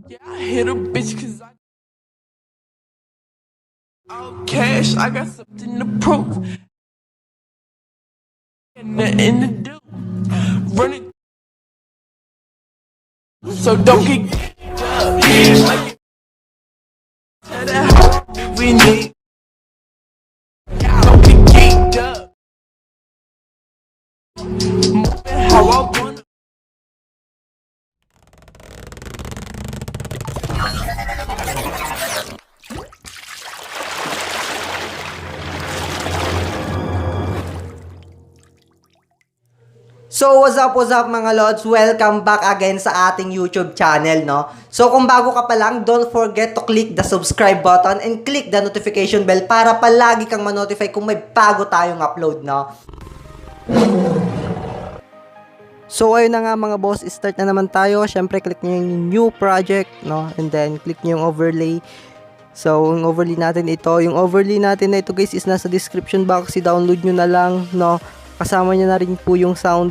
Yeah, I hit a bitch cause I all cash, I got something to prove. And nothing to do. Run it, so don't get up. Like tell that hoe we need. Don't get geeked up. Moving how I wanna. So, what's up mga lods? Welcome back again sa ating YouTube channel, no? So, kung bago ka pa lang, don't forget to click the subscribe button and click the notification bell para palagi kang ma-notify kung may bago tayong upload, no? So, ayun na nga mga boss, start na naman tayo. Siyempre, click nyo yung new project, no? And then, click nyo yung overlay. So, yung overlay natin ito. Yung overlay natin na ito guys is nasa description box. I-download nyo na lang, no? Kasama nyo na rin po yung sound.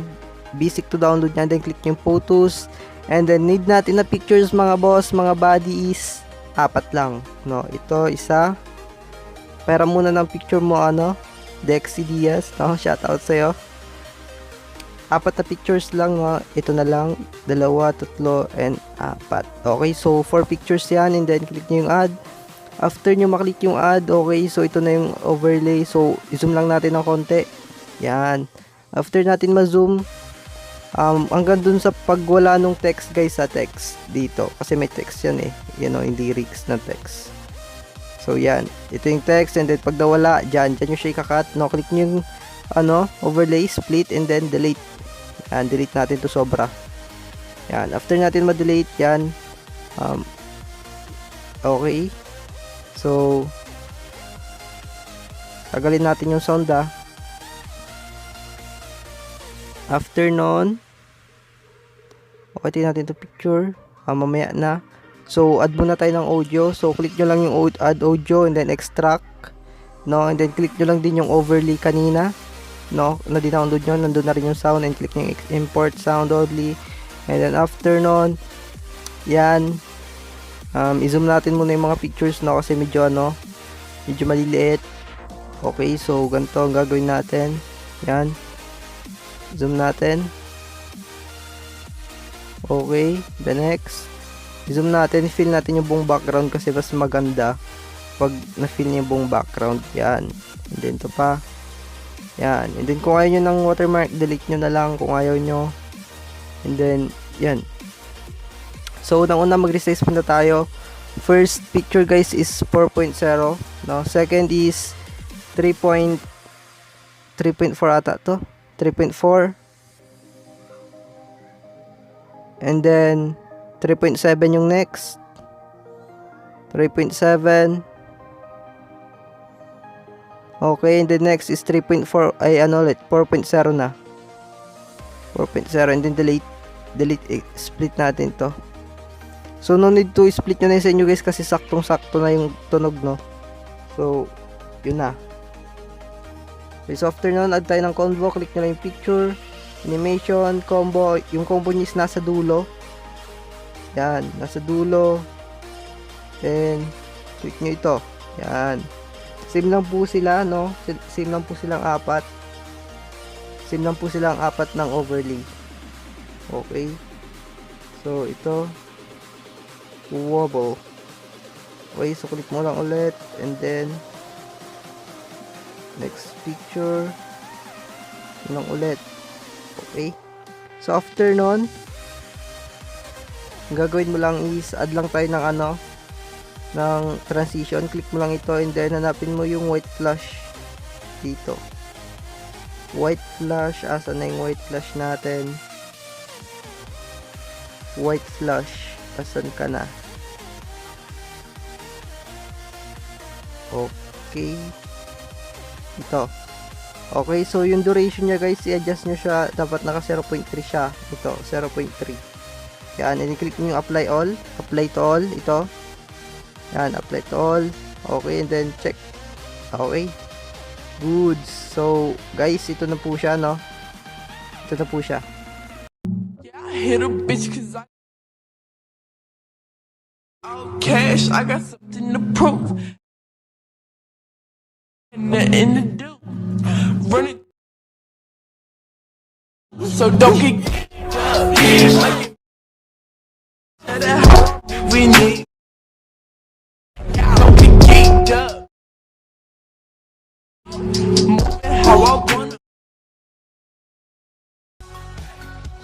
Basic to download nyo. Then, click nyo yung photos. And then, need natin na pictures mga boss. Mga body is 4 lang, no? Ito, isa. Pera muna ng picture mo, ano? Dexy Diaz, no? Shoutout sa'yo. 4 na pictures lang, no? Ito na lang, 2, 3, and 4. Okay, so 4 pictures yan, and then click nyo yung add. After nyo maklik yung add, okay, so ito na yung overlay. So, i-zoom lang natin ng konti. Yan. After natin ma-zoom, hanggang dun sa pagwala nung text, guys, sa text dito. Kasi may text yan eh. Yan o, yung lyrics ng text. So, yan. Ito yung text, and then pag nawala, dyan nyo siya ikakat. No, click nyo yung, overlay, split, and then delete. Yan, delete natin to sobra. Yan, after natin ma-delete yan, okay. So, tagalin natin yung sound After nun, okay, tingnan natin to picture. Mamaya na. So, add muna tayo ng audio. So, click nyo lang yung add audio and then extract. No, and then click nyo lang din yung overlay kanina. No, na dinownload nyo, nandun na rin yung sound, and click nyo yung import sound only. And then after nun, yan, i-zoom natin muna yung mga pictures, no, kasi medyo medyo maliliit. Okay, so ganito ang gagawin natin. Yan, zoom natin. Okay, the next, i-zoom natin, fill natin yung buong background kasi mas maganda pag na-fill niyo yung buong background. Yan, and then ito pa. Yan. And then kung ayaw nyo ng watermark, delete nyo na lang kung ayaw nyo. And then, yan. So, unang-una mag-resize muna tayo. First picture guys is 4.0. No? Second is 3.4 ata to. 3.4. And then, 3.7 yung next. 3.7. Okay, and the next is 3.4, ay ulit, 4.0 na. 4.0, and then delete, split natin to. So, no need to split nyo na yun sa inyo guys kasi saktong-sakto na yung tunog, no? So, yun na. Okay, so after nun, add tayo ng combo, click nyo lang yung picture, animation, combo, yung combo nyo is nasa dulo. Yan, nasa dulo. Then, click nyo ito. Yan. Same lang po sila, no? Same lang po silang 4. Same lang po silang 4 ng overlay. Okay. So, ito. Wobble. Okay, so click mo lang ulit. And then, next picture. Yun lang ulit. Okay. So, after nun, ang gagawin mo lang is, add lang tayo ng ng transition. Click mo lang ito and then hanapin mo yung white flash dito. White flash, asa na yung white flash natin? White flash, asan ka na? Okay, ito. Okay, so yung duration nya guys, i-adjust nyo siya, dapat naka 0.3 siya. Ito, 0.3. Yan, and click nyo yung apply all, apply to all, ito. Yan, apply to all. Okay, and then check. Okay. Good. So, guys, ito na po siya, no? Ito na po siya. Yeah, I hit a bitch cause I Cash, I got something to prove. Nothing to do. Running. So don't get up. Like we need. Don't get geeked up. How I wanna.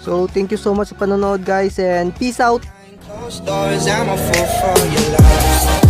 So, thank you so much sa panonood guys and peace out! Closed doors, I'm a fool for your love.